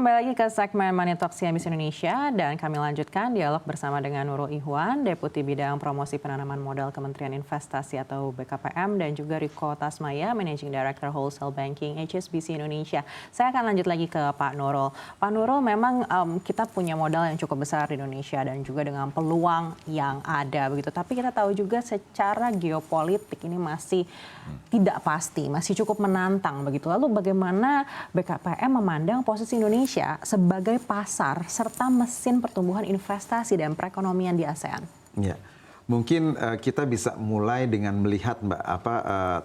kembali lagi ke segmen Money Talk CNBC Indonesia dan kami lanjutkan dialog bersama dengan Nurul Ihwan, Deputi Bidang Promosi Penanaman Modal Kementerian Investasi atau BKPM dan juga Riko Tasmaya, Managing Director Wholesale Banking HSBC Indonesia. Saya akan lanjut lagi ke Pak Nurul. Pak Nurul, memang kita punya modal yang cukup besar di Indonesia dan juga dengan peluang yang ada begitu. Tapi kita tahu juga secara geopolitik ini masih tidak pasti, masih cukup menantang begitu. Lalu bagaimana BKPM memandang posisi Indonesia sebagai pasar serta mesin pertumbuhan investasi dan perekonomian di ASEAN? Ya, mungkin kita bisa mulai dengan melihat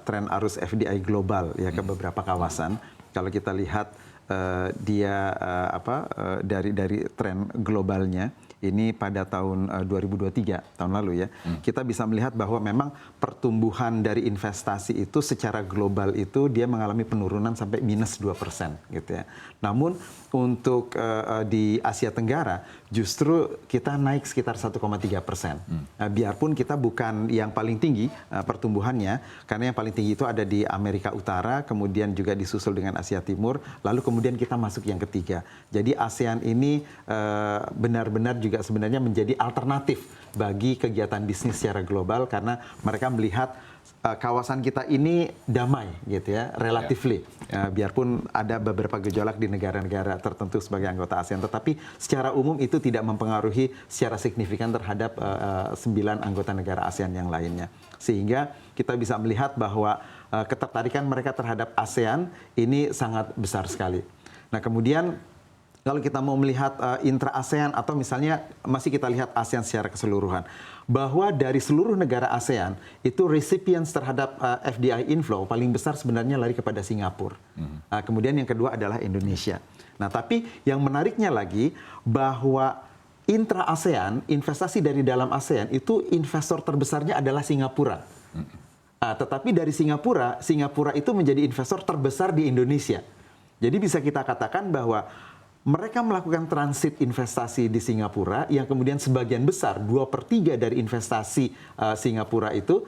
tren arus FDI global ya ke beberapa kawasan. Kalau kita lihat dari tren globalnya ini pada tahun 2023 tahun lalu ya, kita bisa melihat bahwa memang pertumbuhan dari investasi itu secara global itu dia mengalami penurunan sampai minus 2% gitu ya. Namun untuk di Asia Tenggara justru kita naik sekitar 1,3%. Biarpun kita bukan yang paling tinggi pertumbuhannya, karena yang paling tinggi itu ada di Amerika Utara, kemudian juga disusul dengan Asia Timur, lalu kemudian kita masuk yang ketiga. Jadi ASEAN ini benar-benar juga sebenarnya menjadi alternatif bagi kegiatan bisnis secara global karena mereka melihat kawasan kita ini damai gitu ya, relatively. Biarpun ada beberapa gejolak di negara-negara tertentu sebagai anggota ASEAN, tetapi secara umum itu tidak mempengaruhi secara signifikan terhadap 9 anggota negara ASEAN yang lainnya. Sehingga kita bisa melihat bahwa ketertarikan mereka terhadap ASEAN ini sangat besar sekali. Nah, kemudian kalau kita mau melihat intra-ASEAN atau misalnya masih kita lihat ASEAN secara keseluruhan, bahwa dari seluruh negara ASEAN itu recipients terhadap FDI inflow paling besar sebenarnya lari kepada Singapura. Kemudian yang kedua adalah Indonesia. Nah, tapi yang menariknya lagi bahwa intra-ASEAN, investasi dari dalam ASEAN itu investor terbesarnya adalah Singapura. Tetapi dari Singapura itu menjadi investor terbesar di Indonesia. Jadi bisa kita katakan bahwa mereka melakukan transit investasi di Singapura yang kemudian sebagian besar 2/3 dari investasi Singapura itu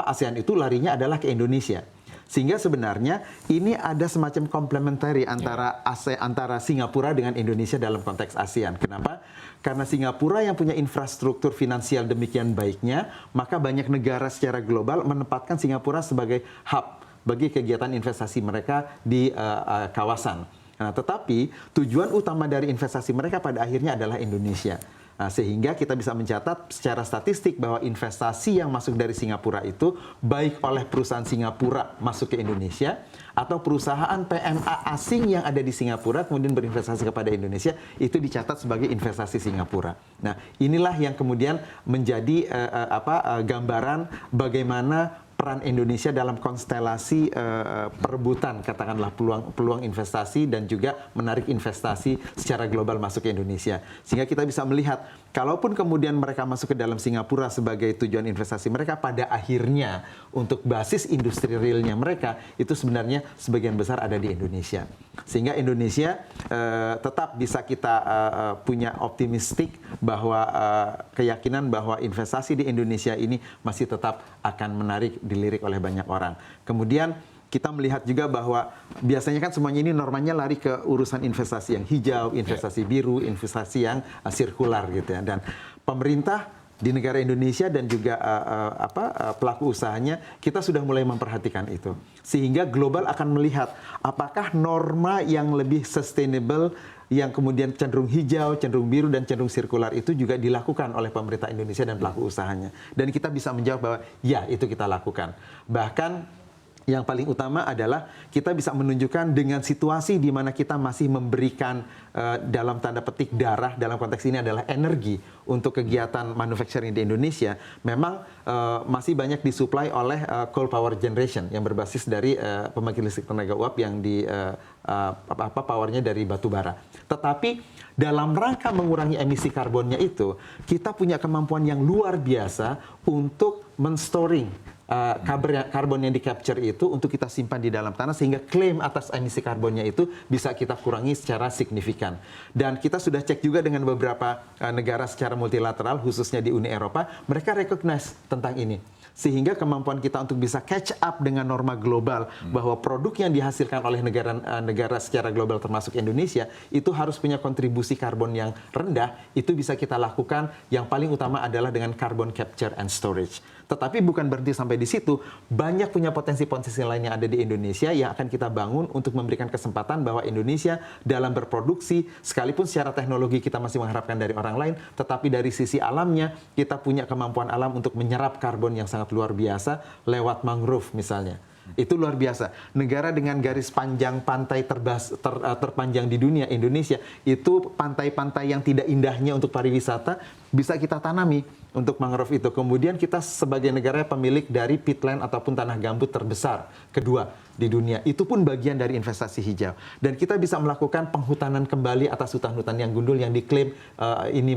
ASEAN itu larinya adalah ke Indonesia. Sehingga sebenarnya ini ada semacam complementary antara Singapura dengan Indonesia dalam konteks ASEAN. Kenapa? Karena Singapura yang punya infrastruktur finansial demikian baiknya, maka banyak negara secara global menempatkan Singapura sebagai hub bagi kegiatan investasi mereka di kawasan. Nah, tetapi tujuan utama dari investasi mereka pada akhirnya adalah Indonesia. Nah, sehingga kita bisa mencatat secara statistik bahwa investasi yang masuk dari Singapura itu baik oleh perusahaan Singapura masuk ke Indonesia atau perusahaan PMA asing yang ada di Singapura kemudian berinvestasi kepada Indonesia itu dicatat sebagai investasi Singapura. Nah, inilah yang kemudian menjadi gambaran bagaimana peran Indonesia dalam konstelasi perebutan katakanlah peluang investasi dan juga menarik investasi secara global masuk ke Indonesia. Sehingga kita bisa melihat kalaupun kemudian mereka masuk ke dalam Singapura sebagai tujuan investasi mereka, pada akhirnya untuk basis industri realnya mereka itu sebenarnya sebagian besar ada di Indonesia. Sehingga Indonesia tetap bisa kita punya optimistik bahwa keyakinan bahwa investasi di Indonesia ini masih tetap akan menarik dilirik oleh banyak orang. Kemudian kita melihat juga bahwa biasanya kan semuanya ini normanya lari ke urusan investasi yang hijau, investasi biru, investasi yang sirkular gitu ya. Dan pemerintah di negara Indonesia dan juga pelaku usahanya kita sudah mulai memperhatikan itu. Sehingga global akan melihat apakah norma yang lebih sustainable yang kemudian cenderung hijau, cenderung biru, dan cenderung sirkular itu juga dilakukan oleh pemerintah Indonesia dan pelaku usahanya. Dan kita bisa menjawab bahwa ya, itu kita lakukan. Bahkan yang paling utama adalah kita bisa menunjukkan dengan situasi di mana kita masih memberikan dalam tanda petik darah, dalam konteks ini adalah energi untuk kegiatan manufacturing di Indonesia, memang masih banyak disuplai oleh coal power generation yang berbasis dari pembangkit listrik tenaga uap yang di powernya dari batu bara. Tetapi dalam rangka mengurangi emisi karbonnya itu, kita punya kemampuan yang luar biasa untuk menstoring karbon yang di-capture itu untuk kita simpan di dalam tanah sehingga klaim atas emisi karbonnya itu bisa kita kurangi secara signifikan. Dan kita sudah cek juga dengan beberapa negara secara multilateral, khususnya di Uni Eropa, mereka recognize tentang ini. Sehingga kemampuan kita untuk bisa catch up dengan norma global bahwa produk yang dihasilkan oleh negara secara global termasuk Indonesia itu harus punya kontribusi karbon yang rendah, itu bisa kita lakukan. Yang paling utama adalah dengan carbon capture and storage. Tetapi bukan berhenti sampai di situ, banyak punya potensi-potensi lain yang ada di Indonesia yang akan kita bangun untuk memberikan kesempatan bahwa Indonesia dalam berproduksi, sekalipun secara teknologi kita masih mengharapkan dari orang lain, tetapi dari sisi alamnya kita punya kemampuan alam untuk menyerap karbon yang sangat luar biasa lewat mangrove misalnya. Itu luar biasa. Negara dengan garis panjang pantai terpanjang di dunia, Indonesia, itu pantai-pantai yang tidak indahnya untuk pariwisata bisa kita tanami untuk mangrove itu. Kemudian kita sebagai negara pemilik dari peatland ataupun tanah gambut terbesar kedua di dunia. Itu pun bagian dari investasi hijau. Dan kita bisa melakukan penghutanan kembali atas hutan-hutan yang gundul yang diklaim ini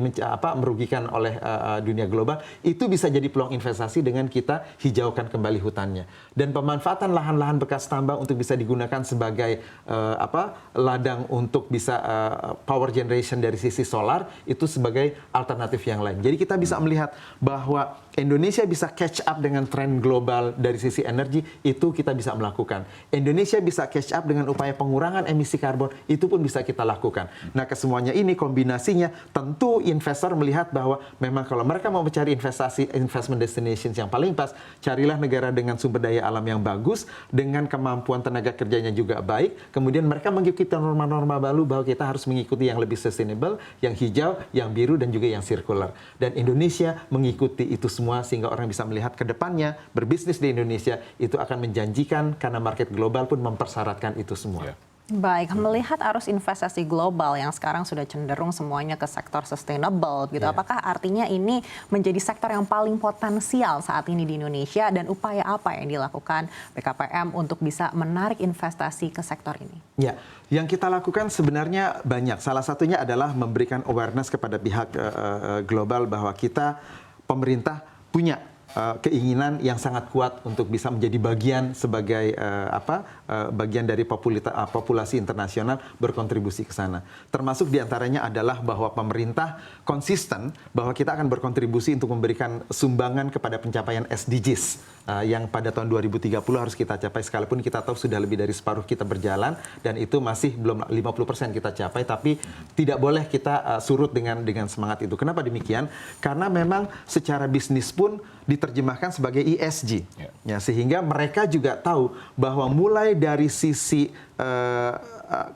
merugikan oleh dunia global. Itu bisa jadi peluang investasi dengan kita hijaukan kembali hutannya. Dan pemanfaatan lahan-lahan bekas tambang untuk bisa digunakan sebagai ladang untuk bisa power generation dari sisi solar itu sebagai alternatif yang lain. Jadi kita bisa melihat bahwa Indonesia bisa catch up dengan tren global dari sisi energi, itu kita bisa melakukan. Indonesia bisa catch up dengan upaya pengurangan emisi karbon, itu pun bisa kita lakukan. Nah, kesemuanya ini kombinasinya tentu investor melihat bahwa memang kalau mereka mau mencari investment destinations yang paling pas, carilah negara dengan sumber daya alam yang bagus, dengan kemampuan tenaga kerjanya juga baik, kemudian mereka mengikuti norma-norma baru bahwa kita harus mengikuti yang lebih sustainable, yang hijau, yang biru, dan juga yang circular. Dan Indonesia mengikuti itu semua sehingga orang bisa melihat ke depannya berbisnis di Indonesia itu akan menjanjikan karena market global pun mempersyaratkan itu semua. Baik, melihat arus investasi global yang sekarang sudah cenderung semuanya ke sektor sustainable, gitu. Apakah artinya ini menjadi sektor yang paling potensial saat ini di Indonesia dan upaya apa yang dilakukan BKPM untuk bisa menarik investasi ke sektor ini? Ya, yang kita lakukan sebenarnya banyak. Salah satunya adalah memberikan awareness kepada pihak global bahwa kita pemerintah punya keinginan yang sangat kuat untuk bisa menjadi bagian sebagai bagian dari populasi internasional berkontribusi ke sana. Termasuk diantaranya adalah bahwa pemerintah konsisten bahwa kita akan berkontribusi untuk memberikan sumbangan kepada pencapaian SDGs yang pada tahun 2030 harus kita capai, sekalipun kita tahu sudah lebih dari separuh kita berjalan dan itu masih belum 50% kita capai, tapi tidak boleh kita surut dengan semangat itu. Kenapa demikian? Karena memang secara bisnis pun diterjemahkan sebagai ESG, ya, sehingga mereka juga tahu bahwa mulai dari sisi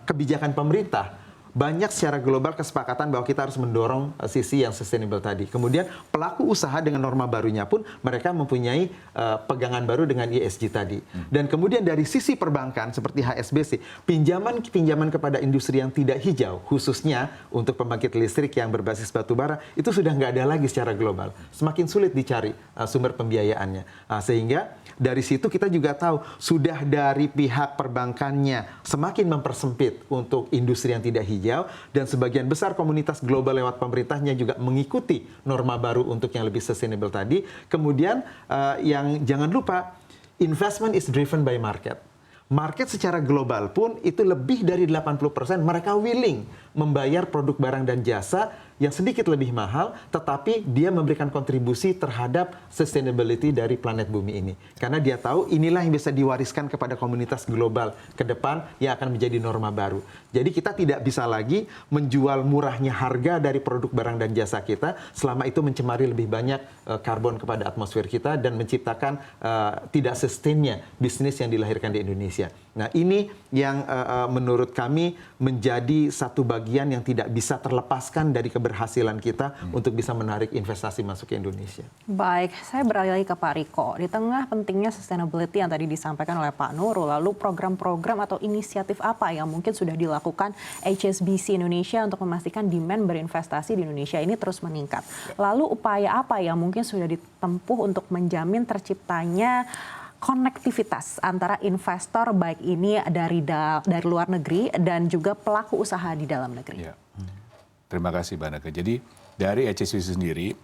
kebijakan pemerintah banyak secara global kesepakatan bahwa kita harus mendorong sisi yang sustainable tadi. Kemudian pelaku usaha dengan norma barunya pun mereka mempunyai pegangan baru dengan ESG tadi. Dan kemudian dari sisi perbankan seperti HSBC, pinjaman kepada industri yang tidak hijau, khususnya untuk pembangkit listrik yang berbasis batu bara, itu sudah nggak ada lagi secara global. Semakin sulit dicari sumber pembiayaannya. Sehingga dari situ kita juga tahu sudah dari pihak perbankannya semakin mempersempit untuk industri yang tidak hijau, dan sebagian besar komunitas global lewat pemerintahnya juga mengikuti norma baru untuk yang lebih sustainable tadi. Kemudian yang jangan lupa, investment is driven by market. Market secara global pun itu lebih dari 80% mereka willing membayar produk barang dan jasa yang sedikit lebih mahal, tetapi dia memberikan kontribusi terhadap sustainability dari planet bumi ini. Karena dia tahu inilah yang bisa diwariskan kepada komunitas global ke depan yang akan menjadi norma baru. Jadi kita tidak bisa lagi menjual murahnya harga dari produk barang dan jasa kita selama itu mencemari lebih banyak karbon kepada atmosfer kita dan menciptakan tidak sustainnya bisnis yang dilahirkan di Indonesia. Nah, ini yang menurut kami menjadi satu bagian yang tidak bisa terlepaskan dari keberhasilan kita untuk bisa menarik investasi masuk ke Indonesia. Baik, saya beralih lagi ke Pak Riko. Di tengah pentingnya sustainability yang tadi disampaikan oleh Pak Nurul, lalu program-program atau inisiatif apa yang mungkin sudah dilakukan HSBC Indonesia untuk memastikan demand berinvestasi di Indonesia ini terus meningkat? Lalu upaya apa yang mungkin sudah ditempuh untuk menjamin terciptanya konektivitas antara investor baik ini dari luar negeri dan juga pelaku usaha di dalam negeri? Ya. Terima kasih Mbak Nake. Jadi dari HSBC sendiri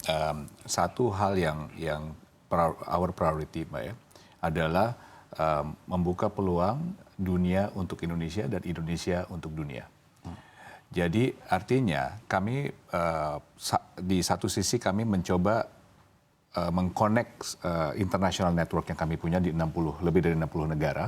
satu hal yang our priority, Mbak ya, adalah membuka peluang dunia untuk Indonesia dan Indonesia untuk dunia. Jadi artinya kami di satu sisi kami mencoba mengconnect international network yang kami punya di lebih dari 60 negara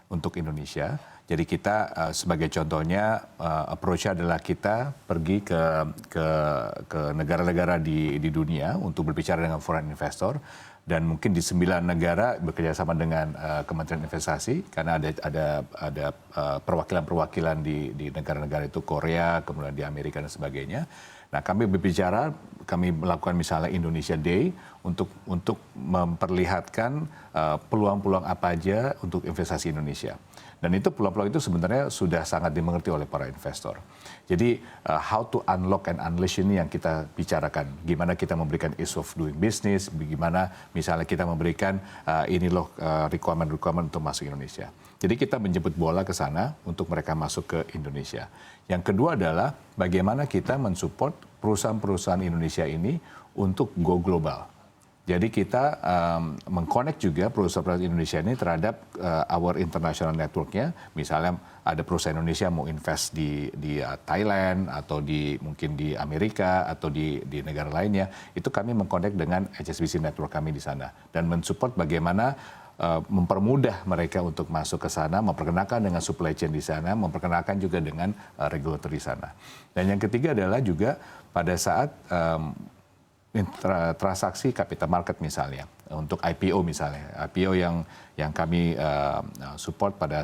untuk Indonesia. Jadi kita sebagai contohnya approach-nya adalah kita pergi ke negara-negara di dunia untuk berbicara dengan foreign investor, dan mungkin di 9 negara bekerjasama dengan Kementerian Investasi, karena ada perwakilan-perwakilan di negara-negara itu, Korea, kemudian di Amerika dan sebagainya. Nah, kami berbicara, kami melakukan misalnya Indonesia Day untuk memperlihatkan peluang-peluang apa aja untuk investasi Indonesia. Dan itu peluang-peluang itu sebenarnya sudah sangat dimengerti oleh para investor. Jadi how to unlock and unleash ini yang kita bicarakan. Gimana kita memberikan ease of doing business, bagaimana misalnya kita memberikan ini loh requirement untuk masuk Indonesia. Jadi kita menjemput bola ke sana untuk mereka masuk ke Indonesia. Yang kedua adalah bagaimana kita mensupport perusahaan-perusahaan Indonesia ini untuk go global. Jadi kita mengconnect juga perusahaan-perusahaan Indonesia ini terhadap our international network-nya. Misalnya ada perusahaan Indonesia mau invest di Thailand atau mungkin di Amerika atau di negara lainnya, itu kami mengconnect dengan HSBC network kami di sana dan mensupport bagaimana mempermudah mereka untuk masuk ke sana, memperkenalkan dengan supply chain di sana, memperkenalkan juga dengan regulatory di sana. Dan yang ketiga adalah juga pada saat transaksi capital market misalnya, untuk IPO misalnya, IPO yang kami support pada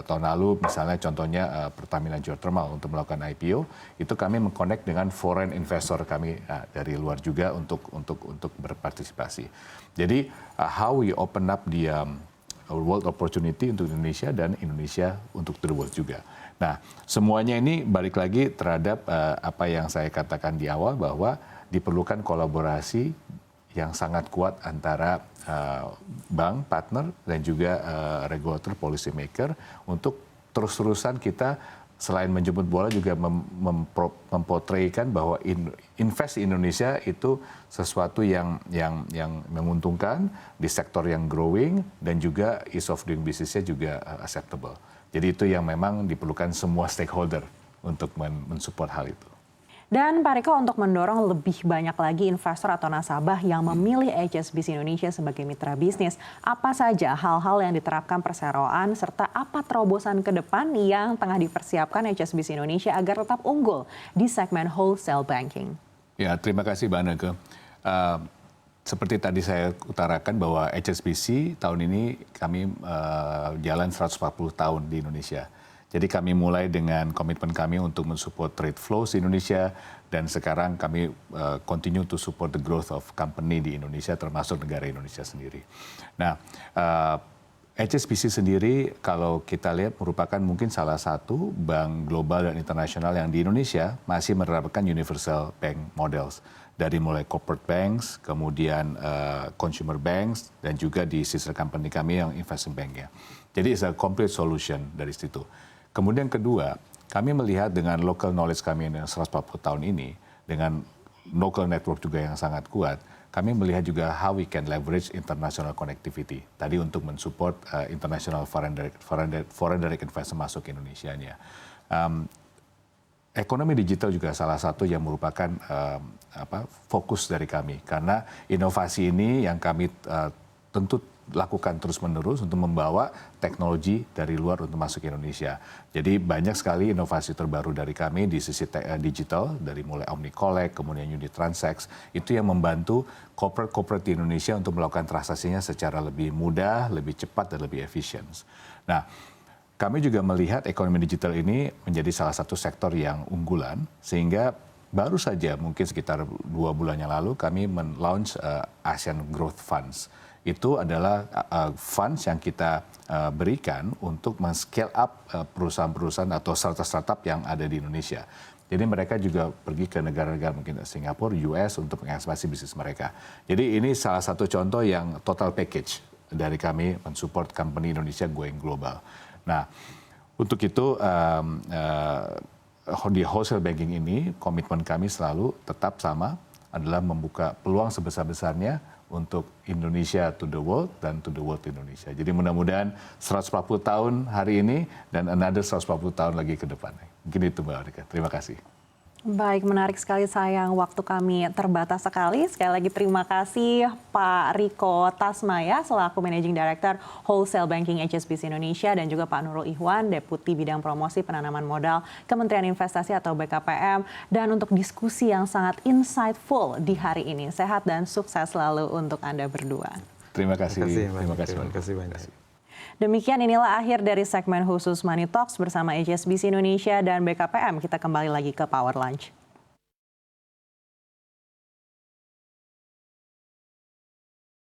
tahun lalu, misalnya contohnya Pertamina Geothermal untuk melakukan IPO, itu kami mengconnect dengan foreign investor kami dari luar juga untuk berpartisipasi. Jadi how we open up the world opportunity untuk Indonesia dan Indonesia untuk the world juga. Nah, semuanya ini balik lagi terhadap apa yang saya katakan di awal, bahwa diperlukan kolaborasi yang sangat kuat antara bank, partner, dan juga regulator, policy maker untuk terus-terusan kita selain menjemput bola juga memportraykan bahwa invest di Indonesia itu sesuatu yang menguntungkan di sektor yang growing dan juga ease of doing business-nya juga acceptable. Jadi itu yang memang diperlukan semua stakeholder untuk mensupport hal itu. Dan Pak Riko, untuk mendorong lebih banyak lagi investor atau nasabah yang memilih HSBC Indonesia sebagai mitra bisnis, apa saja hal-hal yang diterapkan perseroan serta apa terobosan ke depan yang tengah dipersiapkan HSBC Indonesia agar tetap unggul di segmen wholesale banking? Ya, terima kasih Mbak Neke. Seperti tadi saya utarakan bahwa HSBC tahun ini kami jalan 140 tahun di Indonesia. Jadi kami mulai dengan komitmen kami untuk mensupport trade flows di Indonesia, dan sekarang kami continue to support the growth of company di Indonesia, termasuk negara Indonesia sendiri. Nah, HSBC sendiri kalau kita lihat merupakan mungkin salah satu bank global dan internasional yang di Indonesia masih menerapkan universal bank models. Dari mulai corporate banks, kemudian consumer banks, dan juga di sister company kami yang investment banknya. Jadi it's a complete solution dari situ. Kemudian kedua, kami melihat dengan local knowledge kami yang 140 tahun ini, dengan local network juga yang sangat kuat, kami melihat juga how we can leverage international connectivity. Tadi untuk mensupport international foreign direct investment masuk ke Indonesia-nya. Ekonomi digital juga salah satu yang merupakan fokus dari kami, karena inovasi ini yang kami tentu lakukan terus-menerus untuk membawa teknologi dari luar untuk masuk ke Indonesia. Jadi banyak sekali inovasi terbaru dari kami di sisi digital, dari mulai OmniCollect, kemudian Unit Transact, itu yang membantu corporate di Indonesia untuk melakukan transaksinya secara lebih mudah, lebih cepat, dan lebih efisien. Nah, kami juga melihat ekonomi digital ini menjadi salah satu sektor yang unggulan, sehingga baru saja mungkin sekitar 2 bulan yang lalu kami men-launch Asian Growth Funds. Itu adalah funds yang kita berikan untuk men-scale up perusahaan-perusahaan atau startup yang ada di Indonesia. Jadi mereka juga pergi ke negara-negara mungkin Singapura, US untuk mengekspansi bisnis mereka. Jadi ini salah satu contoh yang total package dari kami mensupport company Indonesia going global. Nah, untuk itu di wholesale banking ini komitmen kami selalu tetap sama, adalah membuka peluang sebesar-besarnya untuk Indonesia to the world dan to the world to Indonesia. Jadi mudah-mudahan 140 tahun hari ini dan another 140 tahun lagi ke depannya. Mungkin itu Mbak Arika. Terima kasih. Baik, menarik sekali, sayang waktu kami terbatas sekali. Sekali lagi terima kasih Pak Riko Tasmaya selaku Managing Director Wholesale Banking HSBC Indonesia dan juga Pak Nurul Ihwan, Deputi Bidang Promosi Penanaman Modal Kementerian Investasi atau BKPM, dan untuk diskusi yang sangat insightful di hari ini. Sehat dan sukses selalu untuk Anda berdua. Terima kasih. Terima kasih banyak. Demikian, inilah akhir dari segmen khusus Money Talks bersama HSBC Indonesia dan BKPM. Kita kembali lagi ke Power Lunch.